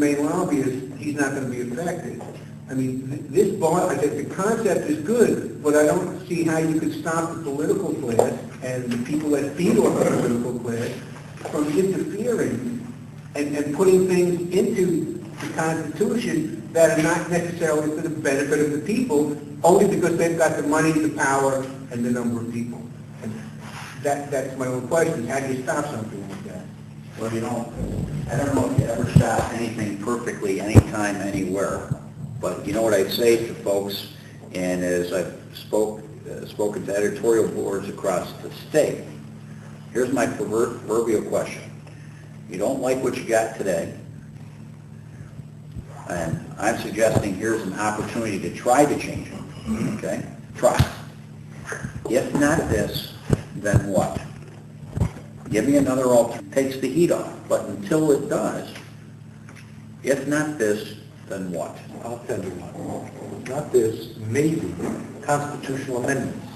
main lobbyist, he's not going to be affected. I mean, this bar, I think the concept is good, but I don't see how you could stop the political class and the people that feed off the political class from interfering and putting things into the Constitution that are not necessarily for the benefit of the people, only because they've got the money, the power, and the number of people. And that's my own question. How do you stop something like that? Well, I don't know if you ever stop anything perfectly, anytime, anywhere. But you know what I'd say to folks, and as I've spoken to editorial boards across the state, here's my proverbial question. You don't like what you got today, and I'm suggesting here's an opportunity to try to change it, okay? Try. If not this, then what? Give me another alternative. Takes the heat off, but until it does, if not this, then what? I'll tell you what. Not this, maybe constitutional amendments,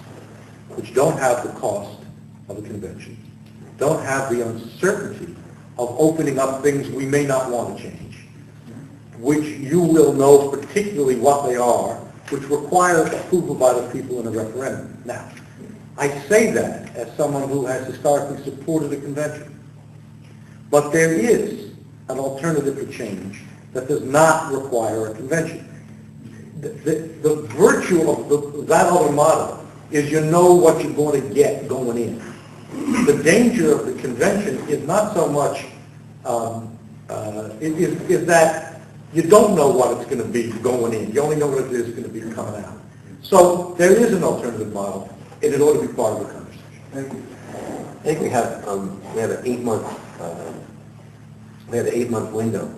which don't have the cost of a convention, don't have the uncertainty of opening up things we may not want to change, which you will know particularly what they are, which require approval by the people in a referendum. Now, I say that as someone who has historically supported a convention. But there is an alternative to change that does not require a convention. The virtue of that other model is you know what you're going to get going in. The danger of the convention is not so much, is that you don't know what it's going to be going in. You only know what it is going to be coming out. So there is an alternative model, and it ought to be part of the conversation. Thank you. I think we have an 8-month window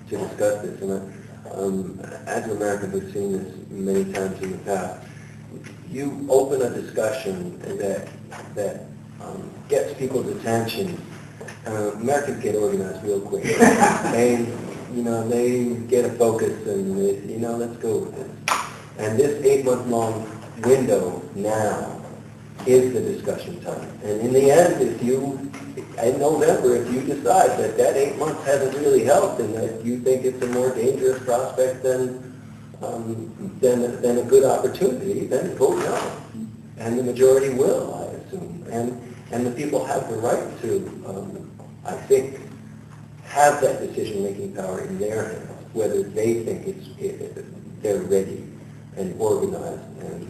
to discuss this, and as Americans we've seen this many times in the past. You open a discussion that gets people's attention. Americans get organized real quick, and they get a focus, and let's go with this. And this 8-month-long window now is the discussion time. And in the end, in November, if you decide that 8 months hasn't really helped and that you think it's a more dangerous prospect than a good opportunity, then vote no. And the majority will, I assume. And the people have the right to, I think, have that decision-making power in their hands, whether they think they're ready and organized and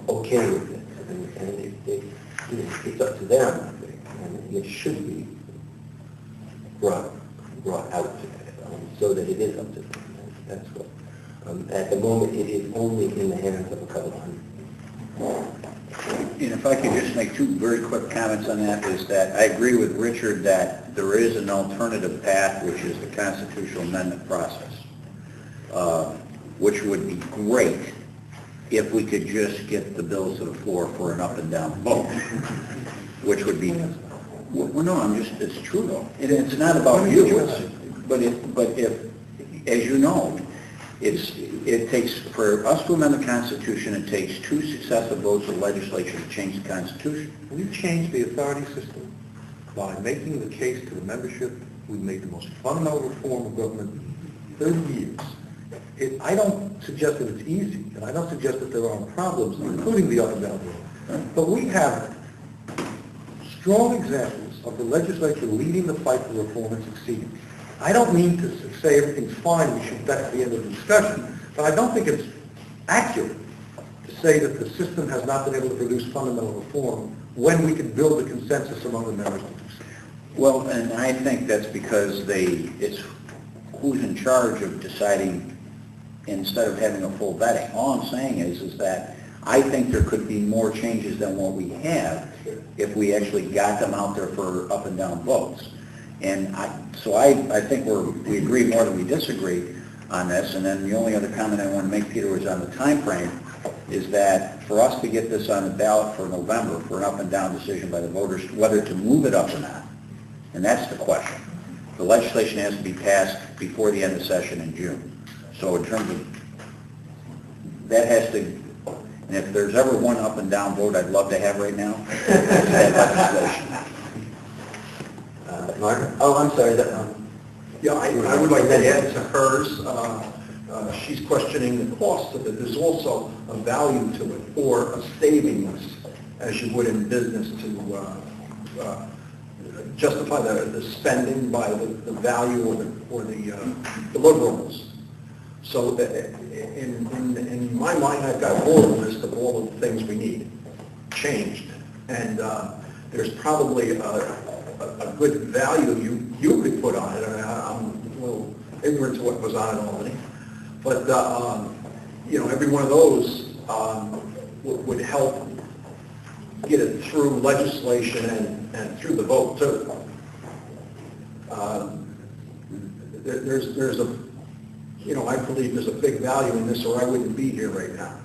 okay with it. And it's up to them, I think, and it should be brought out so that it is up to them. That's what. At the moment, it is only in the hands of a couple hundred. And if I could just make two very quick comments on that, is that I agree with Richard that there is an alternative path, which is the constitutional amendment process, which would be great if we could just get the bills to the floor for an up and down vote, which would be, well, no, it's true though. It's not about you, but if, as you know, it takes, for us to amend the Constitution, it takes 2 successive votes of the legislature to change the Constitution. We've changed the authority system by making the case to the membership. We've made the most fundamental reform of government in 30 years. I don't suggest that it's easy, and I don't suggest that there aren't problems, including the up and down vote. But we have strong examples of the legislature leading the fight for reform and succeeding. I don't mean to say everything's fine, that's the end of the discussion, but I don't think it's accurate to say that the system has not been able to produce fundamental reform when we can build a consensus among the members to do so. Well, and I think that's because it's who's in charge of deciding instead of having a full vetting. All I'm saying is that I think there could be more changes than what we have if we actually got them out there for up and down votes. And I think we agree more than we disagree on this. And then the only other comment I want to make, Peter, was on the time frame, is that for us to get this on the ballot for November for an up and down decision by the voters, whether to move it up or not, and that's the question. The legislation has to be passed before the end of session in June. So in terms of, that has to, and if there's ever one up and down vote I'd love to have right now, it's that legislation. Mark? Oh, I'm sorry, Yeah, I would like to add to hers. She's questioning the cost of it. There's also a value to it, or a savings, as you would in business, to justify the spending by the value or the deliverables. So in my mind, I've got a bullet list of all of the things we need changed. And there's probably a good value you could put on it. I mean, I'm a little ignorant to what was on it already. But, every one of those would help get it through legislation and through the vote, too. There's a, I believe there's a big value in this, or I wouldn't be here right now.